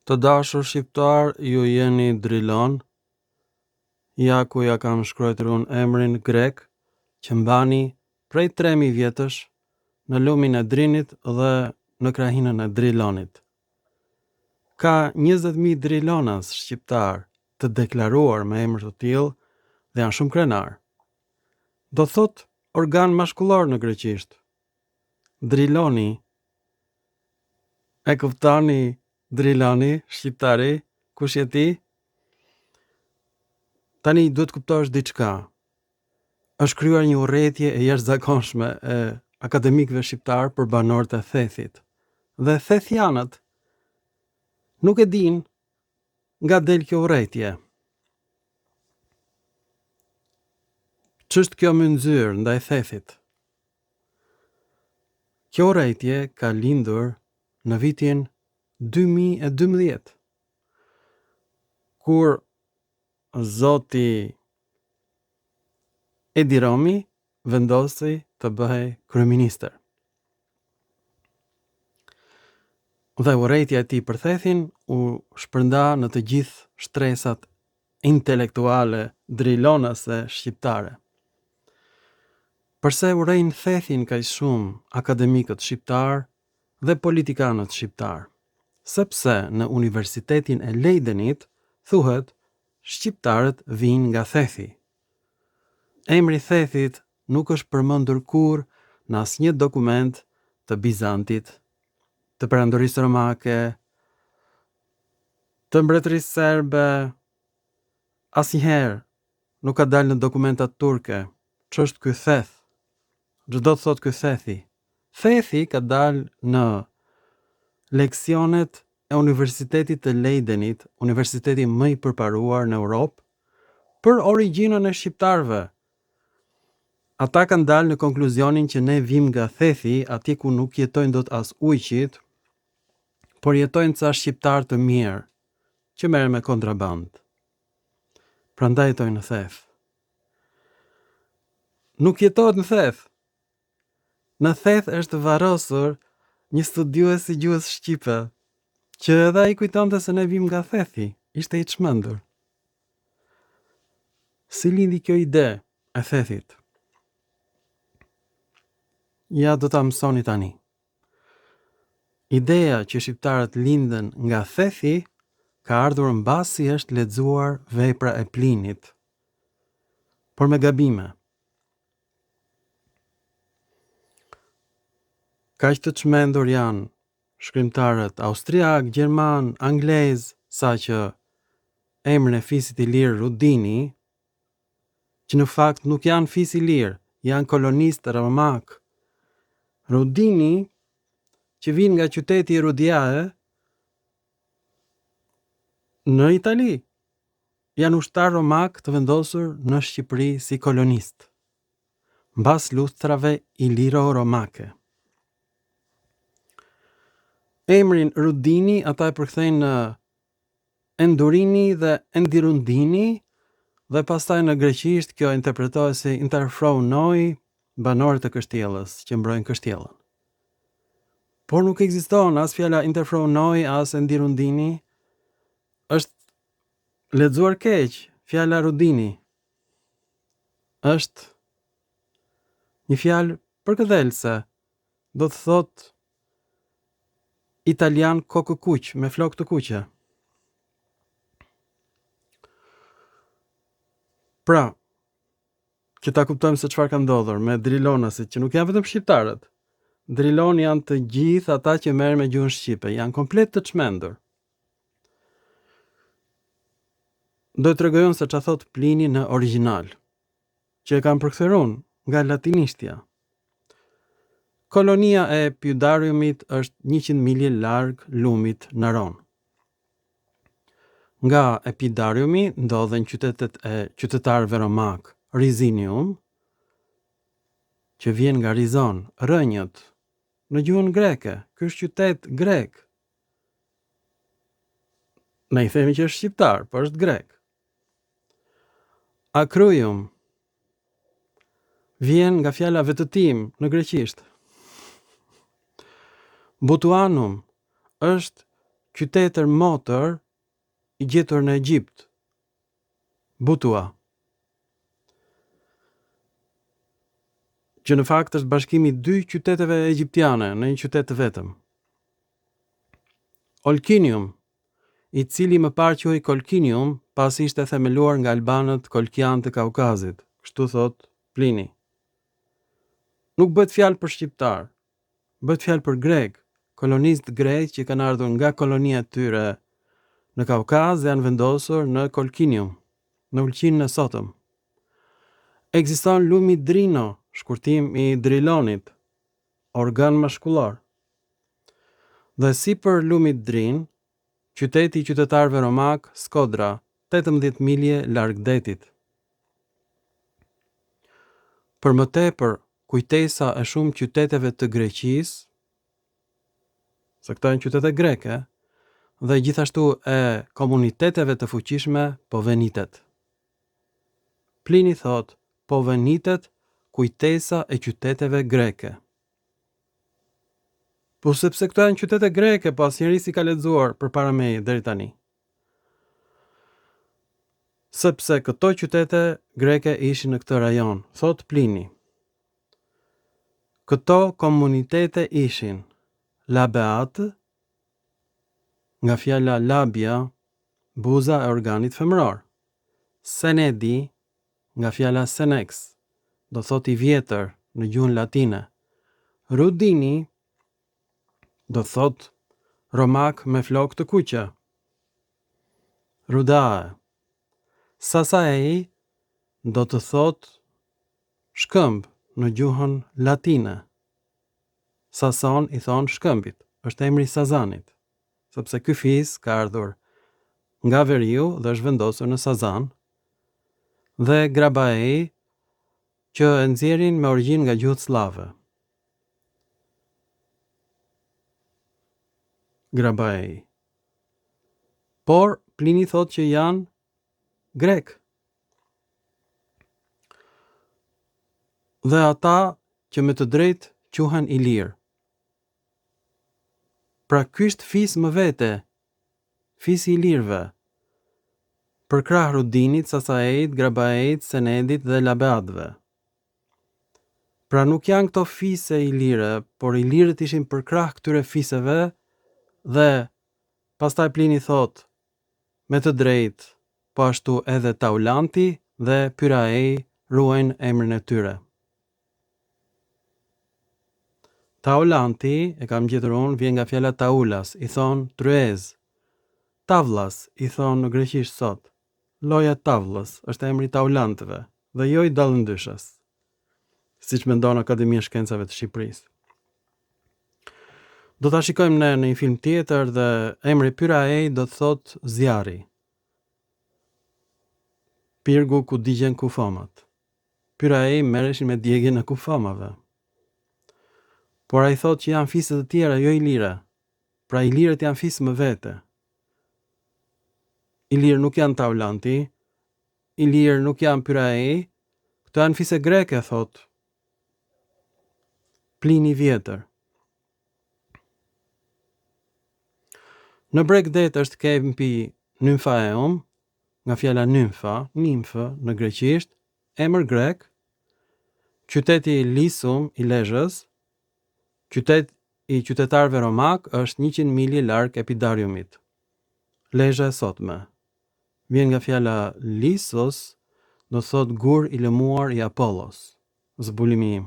Të dashur shqiptar, ju jeni drilon, ja ku ja kam shkruar unë emrin grek, që mbani prej 3000 vjetësh në lumin e Drinit dhe në krahinën e Drilonit. Ka 20.000 drilonas shqiptar të deklaruar me emër të tillë dhe janë shumë krenar. Do thot organ mashkullor në greqisht. Driloni. E kuptoni driloni, shqiptari, kush je ti? Tani duhet kuptosh diçka. Është krijuar një urrëtie e jashtëzakonshme e akademikëve shqiptar për banorët e Thethit. Dhe thethianët nuk e dinë nga del kjo urrëtie. Ç'është kjo mynxyrë ndaj Thethit? Kjo urrëtie ka lindur në vitin 2012, kur Zoti Edi Rami vendosi të bëhej kryeministër. Dhe urrëtia e tij për Thethin u shpërnda në të gjithë shtresat intelektuale drilonase shqiptare. Përse urrejnë Thethin kaq shumë akademikët shqiptar dhe politikanët shqiptar? Sepse në Universitetin e Leidenit thuhet shqiptarët vijnë nga Thethi. Emri Thethit nuk është përmendur kurrë në asnjë dokument të Bizantit, të perandorisë romake, të mbretërisë serbe, asnjëherë nuk ka dalë në dokumentat turke. Ç'është ky Theth? Ç'do të thotë ky Thethi? Thethi ka dalë në leksionet e Universitetit të Leidenit, universiteti më i përparuar në Europë, për origjinën e shqiptarëve. Ata kanë dalë në konkluzionin që ne vim nga Thethi, atje ku nuk jetojnë dot as ujqit, por jetojnë ca shqiptar të mirë, që merren me kontraband. Prandaj jetojnë në Theth. Nuk jetohet në Theth. Në Theth është varrosur një studiues i gjuhës shqipe, që edhe ai kujtonte se ne vim nga Thethi, ishte i çmendur. Si lindi kjo ide e Thethit? Ja do ta mësoni tani. Ideja që shqiptarët linden nga Thethi ka ardhur mbasi është lexuar vepra e Plinit, por me gabime. Kaq të çmendur janë shkrimtarët austriak, gjerman, anglez, saqë emrin e fisit i lirë Rudini, që në fakt nuk janë fis i lirë, janë kolonistë romak. Rudini, që vijnë nga qyteti Rudiae, në Itali, janë ushtar romak të vendosur në Shqipëri si kolonist, mbas luftrave iliro-romake. Emrin Rudini ata e përkthejnë në Endurini dhe Endirundini, dhe pastaj në greqisht kjo interpretohet si interfronoi, banorët e kështjellës që mbrojnë kështjellën. Por nuk ekziston as fjala interfronoi as Endirundini, është lexuar keq fjala Rudini. Është një fjalë përkëdhelse, do të thotë italian kokë kuq me flokë të kuqe. Pra, që ta kuptojmë se çfarë ka ndodhur me drilonasit, që nuk janë vetëm shqiptarët. Drilon janë të gjithë ata që merren me gjuhën shqipe, janë komplet të çmendur. Do të tregoj unë se çfarë thot Plini në origjinal, që e kam përkthyer unë nga latinishtja. Kolonia e Pyudariumit është 100 milje larg lumit Naron. Nga Epidariumi ndodhen qytetet e qytetarëve romak, Rizinium, që vjen nga Rizon, rënjët, në gjuhën greke, ky është qytet grek. Ne i themi që është shqiptar, por është grek. Akryum vjen nga fjala vetëtim në greqisht. Butuanum është qytetër motër i gjetur në Egjipt. Butua. Që në fakt është bashkimi i dy qyteteve egjiptiane në një qytet të vetëm. Olkinium, i cili më parë quhej Kolkinium, pasi ishte themeluar nga albanët kolkian të Kaukazit, kështu thot Plini. Nuk bëhet fjalë për shqiptar, bëhet fjalë për grek, kolonistë grek që kanë ardhur nga kolonia e tyre në Kaukaz dhe janë vendosur në Kolkinium, në Ulqinën e sotëm. Ekziston lumi Drino, shkurtim i Drilonit, organ mashkullor. Dhe si për lumit Drin, qyteti i qytetarëve romak, Skodra, 18 milje larg detit. Për më tepër, kujtesa e shumë qyteteve të Greqisë, se këto janë qytete greke, dhe gjithashtu e komuniteteve të fuqishme, po venitet. Plini thot, po venitet kujtesa e qyteteve greke. Po sepse këto janë qytete greke, po asnjëri si ka lexuar përpara meje deri tani. Sepse këto qytete greke ishin në këtë rajon, thot Plini. Këto komunitete ishin Labeat, nga fjala labia, buza e organit femëror. Senedi, nga fjala senex, do thot i vjetër në gjuhën latine. Rudini, do thot romak me flok të kuqe. Rudae. Sasaei, do të thot shkëmb në gjuhën latine. Sason i thon shkëmbit, është emri Sazanit, sepse ky fis ka ardhur nga veriu dhe është vendosur në Sazan, dhe Grabaei, që e nxjerrin me origjinë nga gjuhët slave. Grabaei. Por Plini thot që janë grek. Dhe ata që me të drejtë quhen Ilir. Pra ky është fis më vete, fisi i Ilirëve, përkrah Rudinit, Sasaeit, Grabaeit, Senedit dhe Labeatëve. Pra nuk janë këto fise ilire, por Ilirët ishin përkrah këtyre fiseve dhe pastaj Plini thot, me të drejtë, po ashtu edhe Taulanti dhe Pyraei ruajnë emrin e tyre. Taulanti, e kam gjetur unë, vjen nga fjala taulas, i thon tryez. Tavlas, i thon në greqisht sot. Loja tavlës është emri taulantëve dhe jo i dallëndyshës, siç mendon Akademia e Shkencave të Shqipërisë. Do ta shikojmë ne në një film tjetër dhe emri Pyraei do të thot zjarri. Pirgu ku digjen kufomat. Pyraei merreshin me djegjen e kufomave. Por ai thot që janë fisë të tjera, jo ilire. Pra ilirët janë fisë më vete. Ilirë nuk janë Taulanti, ilirë nuk janë Pyraei, këto janë fisë greke, thot Plini Vjetër. Në Bregdet është kempi Nymfaeum, nga fjala nymfa, nimfë në greqisht, emër grek, qyteti Lisum i Lezhës, qytet i qytetarëve romak është 100 milje larg Epidariumit. Lezhë e sotme. Vjen nga fjala Lisos, do thot gur i lëmuar i Apollos, zbulimi im.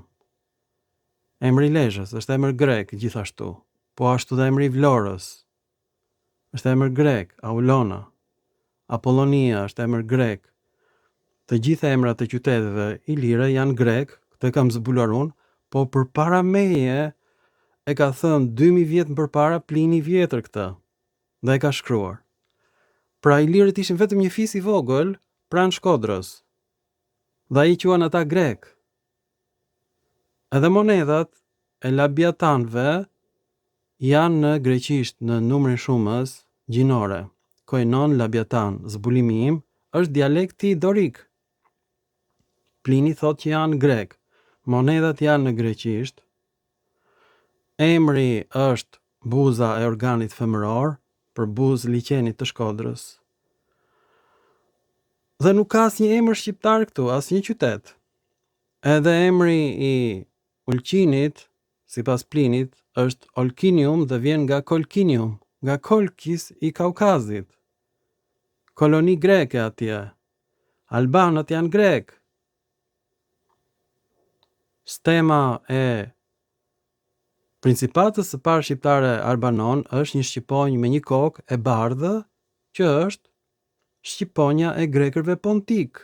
Emri Lezhës është emër grek gjithashtu, po ashtu dhe emri Vlorës është emër grek, Aulona. Apollonia është emër grek. Të gjitha emrat e qyteteve ilire janë grek, këtë kam zbuluar unë, po përpara meje e ka thënë 2000 vjet më përpara Plini Vjetër këtë, dhe e ka shkruar. Pra ilirët ishin vetëm një fis i vogël pranë Shkodrës, dhe ai quan ata grek. Edhe monedat e labiatanëve janë në greqisht në numrin shumës gjinore. Koinon labiatan, zbulimi im, është dialekti dorik. Plini thot që janë grek, monedat janë në greqisht, emri është buza e organit femëror, për buzë liqenit të Shkodrës. Dhe nuk ka asnjë emër shqiptar këtu, asnjë qytet. Edhe emri i Ulqinit, sipas Plinit, është Olkinium dhe vjen nga Kolkinium, nga Kolkis i Kaukazit. Koloni greke atje. Albanët janë grek. Stema e Principatës së parë shqiptare Arbanon është një shqiponjë me një kokë e bardhë, që është shqiponja e grekërve pontik.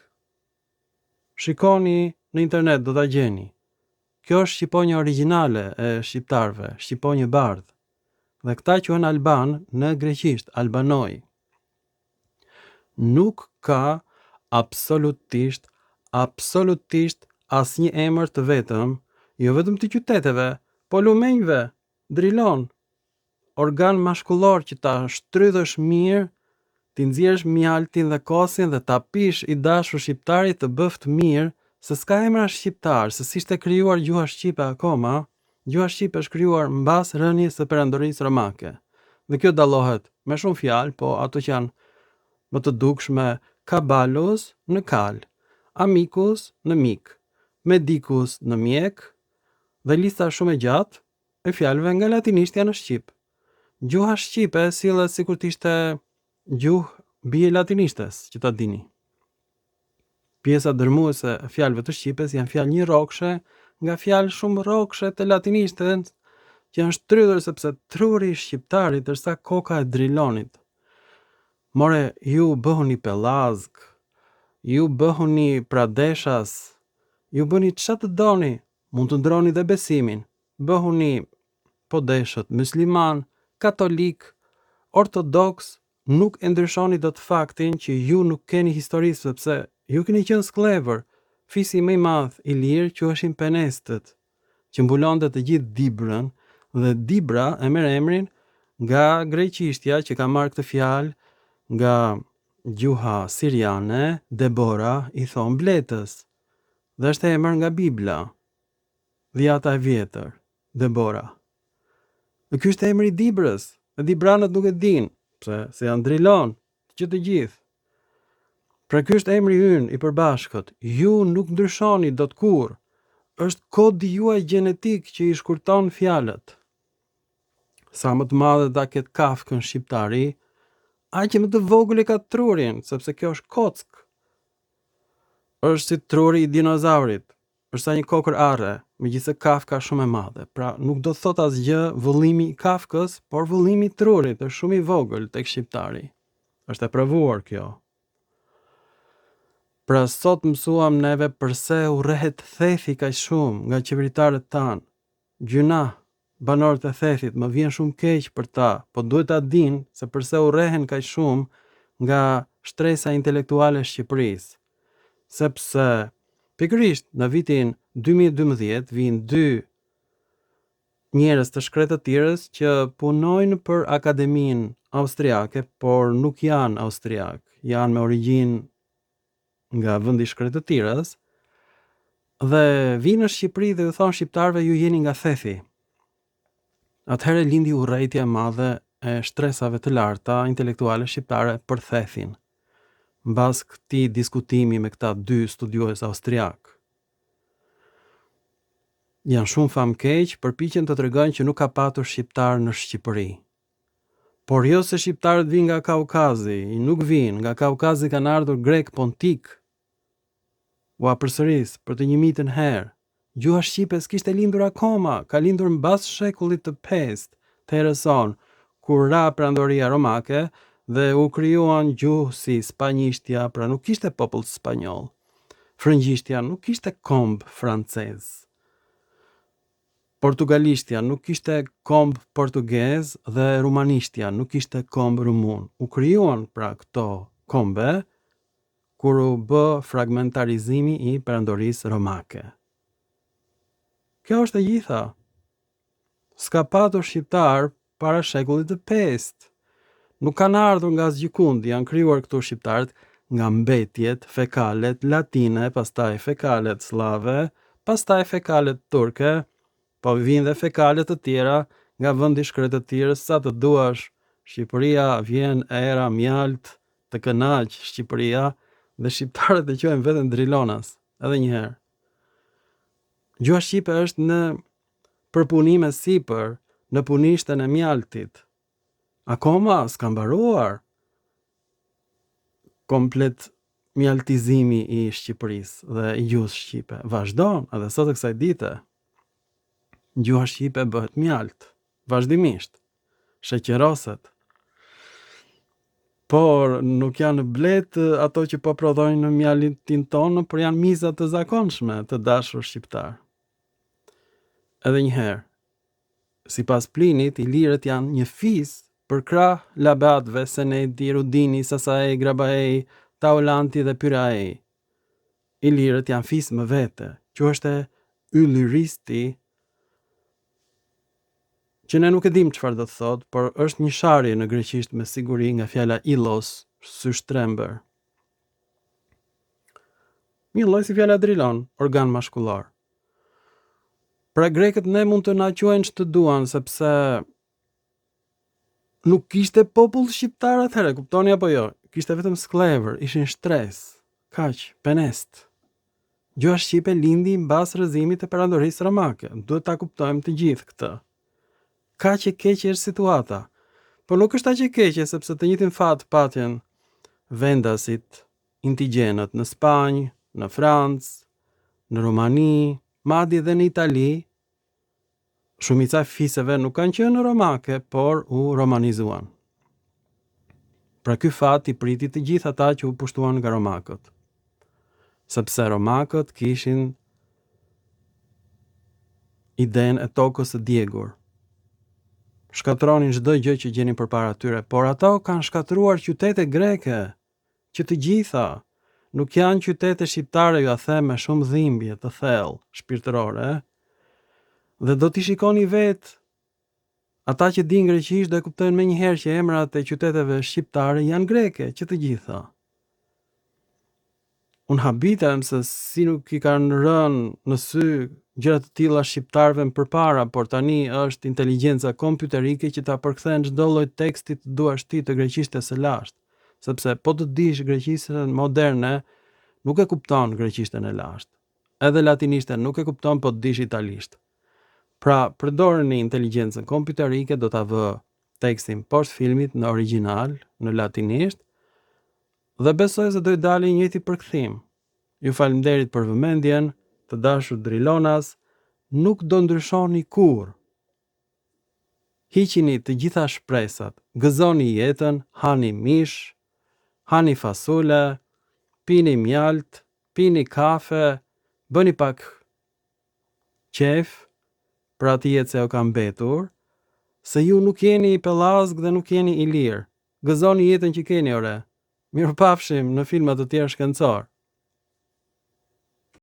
Shikoni në internet do ta gjeni. Kjo është shqiponja origjinale e shqiptarëve, shqiponjë bardhë. Dhe këta quhen alban në greqisht, albanoi. Nuk ka absolutisht asnjë emër të vetëm, jo vetëm të qyteteve, po lumenjve, drilon, organ mashkullor që ta shtrydhësh mirë, ti nxjerrësh mjaltin dhe kosin dhe ta pish i dashur shqiptarit të bëft mirë, se s'ka emra shqiptar, se si ishte krijuar gjuha shqipe akoma. Gjuha shqipe është krijuar mbas rënies së perandorisë romake. Dhe kjo dallohet me shumë fjalë, po ato që janë më të dukshme: kabalus në kal, amicus në mik, medicus në mjek, dhe lista shumë e gjatë e fjalëve nga latinishtja në shqip. Gjuha shqipe sillet sikur të ishte gjuhë bie latinishtes, që ta dini. Pjesa dërmuese e fjalëve të shqipes janë fjalë një rrokshe nga fjalë shumë rrokshe të latinishtes që janë shtrydhur sepse truri i shqiptarit është sa koka e drilonit. More, ju bëhuni pellazg, ju bëhuni pradeshas, ju bëni çfarë të doni, mund të ndroni dhe besimin, bëhuni podeshët musliman, katolik, ortodoks, nuk e ndryshoni dot faktin që ju nuk keni histori, sepse ju keni qenë skllëvër. Fisi më i madh i lirë quheshin penestët, që mbulonte të gjithë Dibrën, dhe Dibra e merr emrin nga greqishtja që ka marrë këtë fjalë nga gjuha siriane. Debora i thon bletës, dhe është emër nga Bibla, Dhjata e vjetër, Debora. Dhe ky është emri i Dibrës, dhe Dibranët nuk e dinë, pse se janë drilon, që të gjithë. Pra ky është emri ynë i përbashkët. Ju nuk ndryshoni dot kur. Është kodi juaj gjenetik që i shkurton fjalët. Sa më të madhe ta ketë kafkën shqiptari, aq më të vogël e ka trurin, sepse kjo është kock. Është si truri i dinozaurit, është sa një kokër arre, megjithëse kafka është shumë e madhe. Pra nuk do të thot asgjë vëllimi i kafkës, por vëllimi i trurit është shumë i vogël tek shqiptari. Është e provuar kjo. Pra sot mësuam neve përse u rrehet thethi kaq shumë nga qeveritarët tanë. Gjuna, banorët e thethit, më vjen shumë keq për ta, po duhet ta dinë se përse u rrehen kaq shumë nga shtresa intelektuale e Shqipërisë. Sepse pikërisht në vitin 2012 vijnë 2 njerëz të shkretëtirës që punojnë për Akademinë Austriake, por nuk janë austriak, janë me origjinë nga vendi i shkretëtirës, dhe vinë në Shqipëri dhe u thonë shqiptarëve ju jeni nga thethi. Atëherë lindi urrëtia e madhe e shtresave të larta intelektuale shqiptare për thethin, mbas këtij diskutimi me këta 2 studiues austriak. Janë shumë famkeq, përpiqen të tregojnë që nuk ka patur shqiptar në Shqipëri. Por jo se shqiptarët vinë nga Kaukazi, nuk vinë, nga Kaukazi kanë ardhur grek pontik. Ua përsëris për të 1000 herë. Gjuha shqipe s'kishte lindur akoma, ka lindur mbas shekullit të 5 të erës sonë, kur ra perandoria romake dhe u krijuan gjuhë si spanjishtja, pra nuk kishte popull spanjoll. Frëngjishtja nuk kishte komb francez. Portugalishtja nuk kishte komb portugez dhe rumanishtja nuk kishte komb rumun. U krijuan pra këto kombe kur u bë fragmentarizimi i perandorisë romake. Kjo është e gjitha. S'ka patur shqiptar para shekullit të 5. Nuk kanë ardhur nga asgjëkund, janë krijuar këtu shqiptarët nga mbetjet fekalet latine, pastaj fekalet slave, pastaj fekalet turke, po vinë dhe fekalet të tjera nga vendi shkretëtirës, sa të duash Shqipëria vjen era mjalt të kënaq Shqipëria dhe shqiptarët e quajnë veten drilonas. Edhe një herë. Gjuha shqipe është në përpunime sipër në punishten e mjaltit. Akoma s'ka mbaruar komplet mjaltizimi i Shqipërisë dhe i gjuhës shqipe. Vazhdon edhe sot e kësaj dite. Gjuha shqipe bëhet mjalt, vazhdimisht. Sheqeroset. Por nuk janë blet ato që po prodhojnë në mjaltin tonë, por janë miza të zakonshme të dashur shqiptar. Edhe një herë, sipas Plinit, ilirët janë një fis për krah labatëve, Senedi, Rudini, Sasaei, Grabaei, Taulanti dhe Pyraei. Ilirët janë fis më vete, quheshte Ylliristi, që ne nuk e dim çfarë do të thotë, por është një sharje në greqisht me siguri nga fjala illos, syshtrembër. Një lloj si fjala drilon, organ mashkullor. Pra grekët ne mund të na quajnë ç'të duan, sepse nuk kishte popull shqiptar atëherë, kuptoni apo jo? Kishte vetëm sklever, ishin shtres, kaq, penest. Gjuha shqipe lindi mbas rrëzimit të perandorisë romake. Duhet ta kuptojmë të gjithë këtë. Kaq e keqe është situata. Por nuk është aq e keqe sepse të njëjtin fat patjen vendasit, indigjenët në Spanjë, në Francë, në Rumani, madje edhe në Itali. Shumica e fiseve nuk kanë qenë romake, por u romanizuan. Pra ky fat i priti të gjithë ata që u pushtuan nga romakët. Sepse romakët kishin idenë e tokës së djegur. Shkatronin çdo gjë që gjenin përpara tyre, por ato kanë shkatruar qytete greke, që të gjitha nuk janë qytete shqiptare, ju a them me shumë dhimbje të thellë shpirtërore. Dhe do t'i shikoni vetë, ata që din greqisht do e kuptojnë menjëherë që emrat e qyteteve shqiptare janë greke, që të gjitha. Unë habitem se si nuk i kanë rënë në sy gjëra të tilla shqiptarëve më përpara, por tani është inteligjenca kompjuterike që ta përkthen çdo lloj teksti të duash ti të greqishtës së lashtë, sepse po të dish greqishtën moderne, nuk e kupton greqishtën e lashtë. Edhe latinishtën nuk e kupton po të dish italisht. Pra, përdorni inteligjencën kompjuterike, do ta vë tekstin poshtë filmit në origjinal, në latinisht, dhe besoj se do i dalë një njëjti përkthim. Ju faleminderit për vëmendjen, të dashur drilonas, nuk do ndryshoni kurrë. Hiqini të gjitha shpresat, gëzoni jetën, hani mish, hani fasole, pini mjalt, pini kafe, bëni pak qef, pra të jetë se o kam betur, se ju nuk jeni i pellazg dhe nuk jeni i lirë. Gëzoni jetën që keni ore. Mirupafshim në filma të tjerë shkencor.